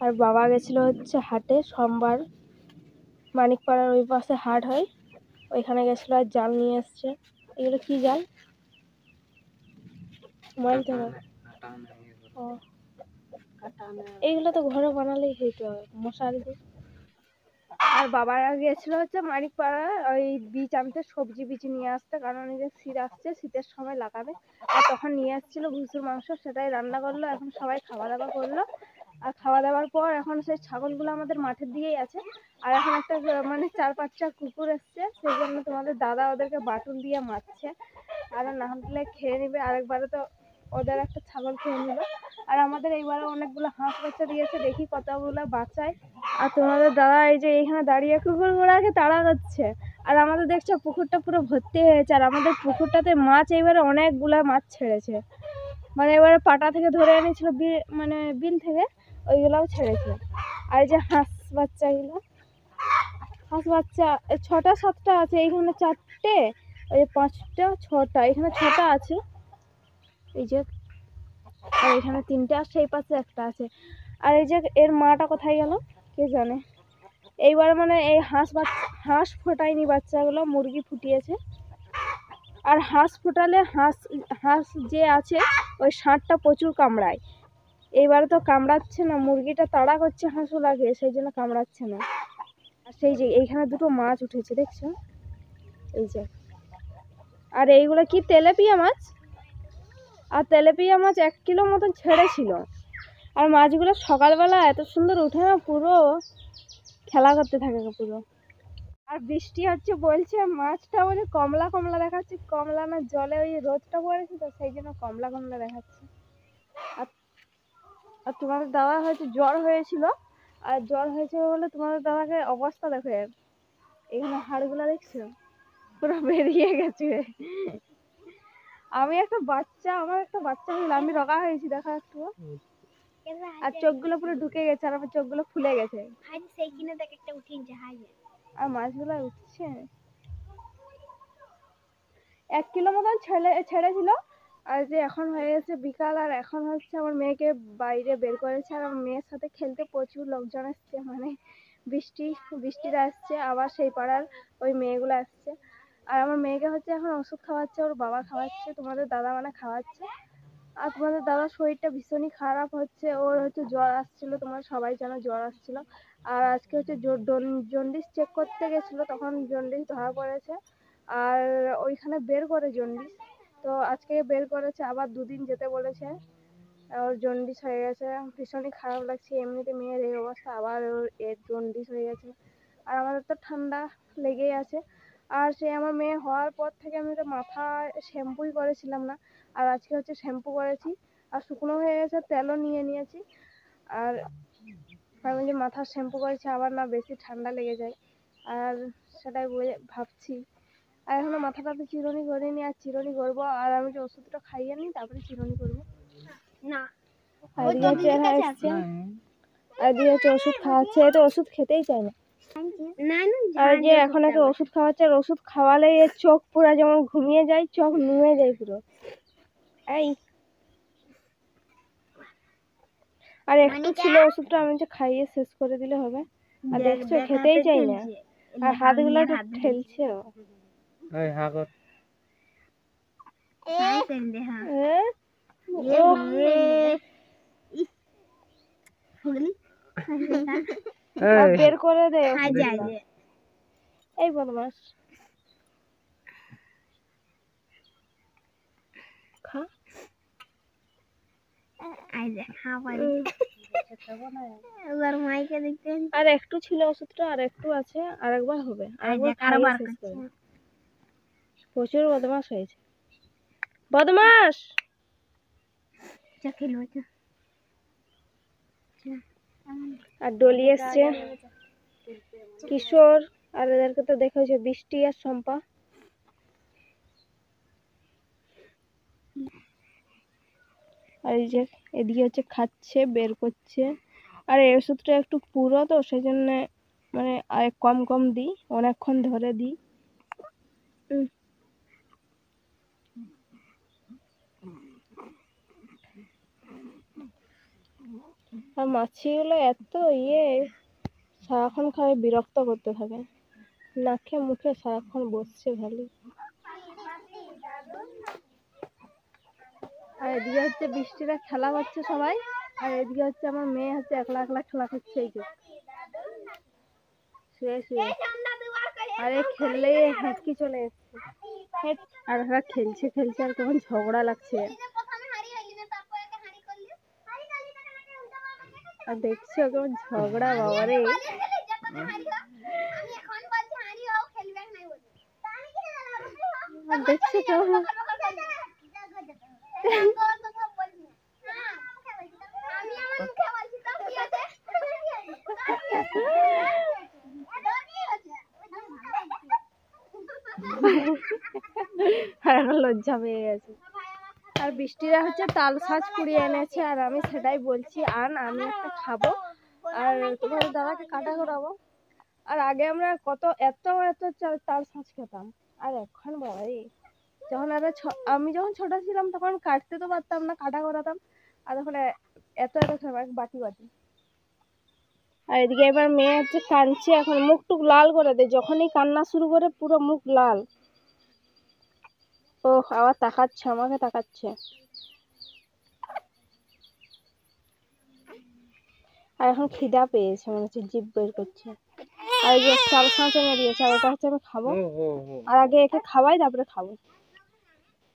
আর বাবা গেছিল হচ্ছে হাটে সোমবার, মানিকপাড়ার ওই পাশে হাট হয়, ওইখানে গেছিল আর জাল নিয়ে এসছে। এগুলো কি জাল মানতে হবে? ও, এইগুলো তো ঘরে বানালেই হইতো মশারি দিয়ে। আর বাবারা গিয়েছিল হচ্ছে মানিকপাড়া ওই বীজ আনতে, সবজি বীজ নিয়ে আসতে, কারণ এই যে শীত আসছে, শীতের সময় লাগাবে। আর তখন নিয়ে আসছিল ভুসুর মাংস, সেটাই রান্না করলো। এখন সবাই খাওয়া দাওয়া করলো। আর খাওয়া দাওয়ার পর এখন সেই ছাগলগুলো আমাদের মাঠের দিকেই আছে। আর এখন একটা মানে 4-5টা কুকুর এসছে, সেই জন্য তোমাদের দাদা ওদেরকে বাটুল দিয়ে মারছে। আর না হলে খেয়ে নিবে। আরেকবারে তো ওদের একটা ছাগল খেয়ে নিল। আর আমাদের এইবারে অনেকগুলো হাঁস বাচ্চা দিয়েছে, দেখি কতগুলো বাচ্চায়। আর তোমাদের দাদা এই যে এইখানে দাঁড়িয়ে কুকুরগুলোকে তাড়া করছে। আর আমাদের দেখছো পুকুরটা পুরো ভর্তি হয়েছে। আর আমাদের পুকুরটাতে মাছ এইবারে অনেকগুলা মাছ ছেড়েছে, মানে এবারে পাটা থেকে ধরে এনেছিল মানে বিল থেকে, ওইগুলাও ছেড়েছে। আর এই যে হাঁস বাচ্চাগুলো, হাঁস বাচ্চা 6টা-7টা আছে, এইখানে 4টে, ওই 5টা 6টা, এখানে 6টা আছে এই যে। আর এখানে 3টে, আর সেই পাশে একটা আছে। আর এই যে এর মাটা কোথায় গেল কে জানে। এইবার মানে এই হাঁস ফোটায়নি বাচ্চাগুলো, মুরগি ফুটিয়েছে। আর হাঁস ফোটালে হাঁস যে আছে ওই ষাঁড়টা প্রচুর কামড়ায়। এইবারে তো কামড়াচ্ছে না, মুরগিটা তাড়া করছে হাঁসগুলাকে, সেই জন্য কামড়াচ্ছে না। আর সেই যে এইখানে 2টো মাছ উঠেছে দেখছো, এই যে। আর এইগুলো কি তেলাপিয়া মাছ। আর তেলাপিয়া মাছ 1 কিলো মতন ছেড়েছিল। আর মাছগুলো সকালবেলা এত সুন্দর উঠে না, পুরো খেলা করতে থাকে পুরো। আর বৃষ্টি হচ্ছে বলছে, মাছটা বলে কমলা কমলা দেখাচ্ছে। কমলা না, জলে ওই রোদটা পড়েছে তো, সেই জন্য কমলা কমলা দেখাচ্ছে। আর তোমাদের দাদা হয়তো জ্বর হয়েছিল, আর জ্বর হয়েছে বলে তোমাদের দাদাকে অবস্থা দেখো, এখানে হাড়গুলো দেখছো পুরো বেরিয়ে গেছে। আমার একটা বাচ্চা হইল, আমি রোগা হয়েছি দেখা একটু। আর চোখগুলো পুরো ঢুকে গেছে, আর আমার চোখগুলো ফুলে গেছে। আর মাছগুলো উঠছে 1 কিলো মতন ছেড়েছিল। আর যে এখন হয়ে গেছে বিকাল, আর এখন হচ্ছে আমার মেয়েকে বাইরে বের করেছে। আর আমার মেয়ের সাথে খেলতে প্রচুর লোকজন আসছে, মানে বৃষ্টিটা আসছে, আবার সেই পাড়ার ওই মেয়েগুলো আসছে। আর আমার মেয়েকে হচ্ছে এখন ওষুধ খাওয়াচ্ছে, ওর বাবা খাওয়াচ্ছে, তোমাদের দাদা মানে খাওয়াচ্ছে। আর তোমাদের দাদার শরীরটা ভীষণই খারাপ হচ্ছে, ওর হচ্ছে জ্বর আসছিল, তোমরা সবাই জানো জ্বর আসছিল। আর আজকে হচ্ছে জন্ডিস চেক করতে গেছিল, তখন জন্ডিস ধরা পড়েছে। আর ওইখানে বের করে জন্ডিস, তো আজকে বের করেছে, আবার 2 দিন যেতে বলেছে। ওর জন্ডিস হয়ে গেছে, ভীষণই খারাপ লাগছে। এমনিতে মেয়ের এই অবস্থা, আবার ওর জন্ডিস হয়ে গেছে। আর আমাদের তো ঠান্ডা লেগেই আছে। আর সে আমার মেয়ে হওয়ার পর থেকে আমি তো মাথায় শ্যাম্পুই করেছিলাম না, আর আজকে হচ্ছে শ্যাম্পু করেছি। আর শুকনো হয়ে গেছে, তেলও নিয়ে নিয়েছি। আর আমি যে মাথার শ্যাম্পু করেছি, আবার না বেশি ঠান্ডা লেগে যায়, আর সেটাই ভাবছি। আর এখনো মাথাটাতে চিরুনি করিনি, আর চিরুনি করবো। আর আমি যে ওষুধটা খাইয়ে নিই, তারপরে চিরুনি করবো। না আর দিয়ে হচ্ছে ওষুধ খাওয়াচ্ছে, তো ওষুধ খেতেই চায় না। আর যে এখন একে ওষুধ খাওয়াচ্ছে, আর ওষুধ খাওয়ালে এর চোখ পুরো যেমন ঘুমিয়ে যায়, চোখ নুয়ে যায় পুরো। এই আর একটু ছিল ওষুধটা, আমি যে খাইয়ে শেষ করে দিলে হবে। আর দেখছো খেতেই চাই না, আর হাতগুলো তো ঠেলছে। বের করে দে এই বদমাস। খা আর একটু ছিল ওষুধটা, আর একটু আছে, আর একবার হবে, প্রচুর বদমাস হয়েছে, বদমাস। আর ডলি এসছে, কিশোর, আর এদেরকে তো দেখা হয়েছে বৃষ্টি আর শম্পা। আর এই যে এদিকে হচ্ছে খাচ্ছে, বের করছে। আর এই ওষুধটা একটু পুরো তো, সেই জন্য মানে আর কম কম দিই, অনেকক্ষণ ধরে দিই। আর মাছিগুলো এত সারাক্ষণ খালি বিরক্ত করতে থাকে, নাকে মুখে সারাক্ষণ বসছে ভালো। আর এদিকে হচ্ছে বৃষ্টিরা খেলা করছে সবাই, আর এদিকে হচ্ছে আমার মেয়ে হচ্ছে একলা একলা খেলা করছে এই যে শুয়ে শুয়ে। আর এই খেললেই হাঁটকি চলে এসছে, আর ওরা খেলছে খেলছে আর কেমন ঝগড়া লাগছে। আর দেখছো কেমন ঝগড়া, বাবারে। আর দেখছো কেমন আর এখন লজ্জা পেয়ে গেছে। আর বৃষ্টিরা হচ্ছে তাল শাঁস কুড়িয়ে এনেছে, আর আমি সেটাই বলছি আমি একটা খাবো আর তোমার দাদাকে কাটা করাবো। আর আগে আমরা কত এত এত তাল শাঁস খেতাম, আর এখন বাবারে, যখন আমি যখন ছোট ছিলাম তখন কাটতে তো পারতাম না, কাটা করাতাম, আর তখন এত এত খেলাম বাটি বাটি। আর এদিকে এবার মেয়ে হচ্ছে কাঁদছে, এখন মুখ টুক লাল করে দেয়, যখনই কান্না শুরু করে পুরো মুখ লাল। ও আবার তাকাচ্ছে, আমাকে তাকাচ্ছে। আর এখন খিদা পেয়েছে, মনে হচ্ছে জিভ বের করছে। আর এই যে চাল শাঁস এনে দিয়েছে, আর ওটা হচ্ছে আমি খাবো, আর আগে একে খাওয়াই তারপরে খাবো।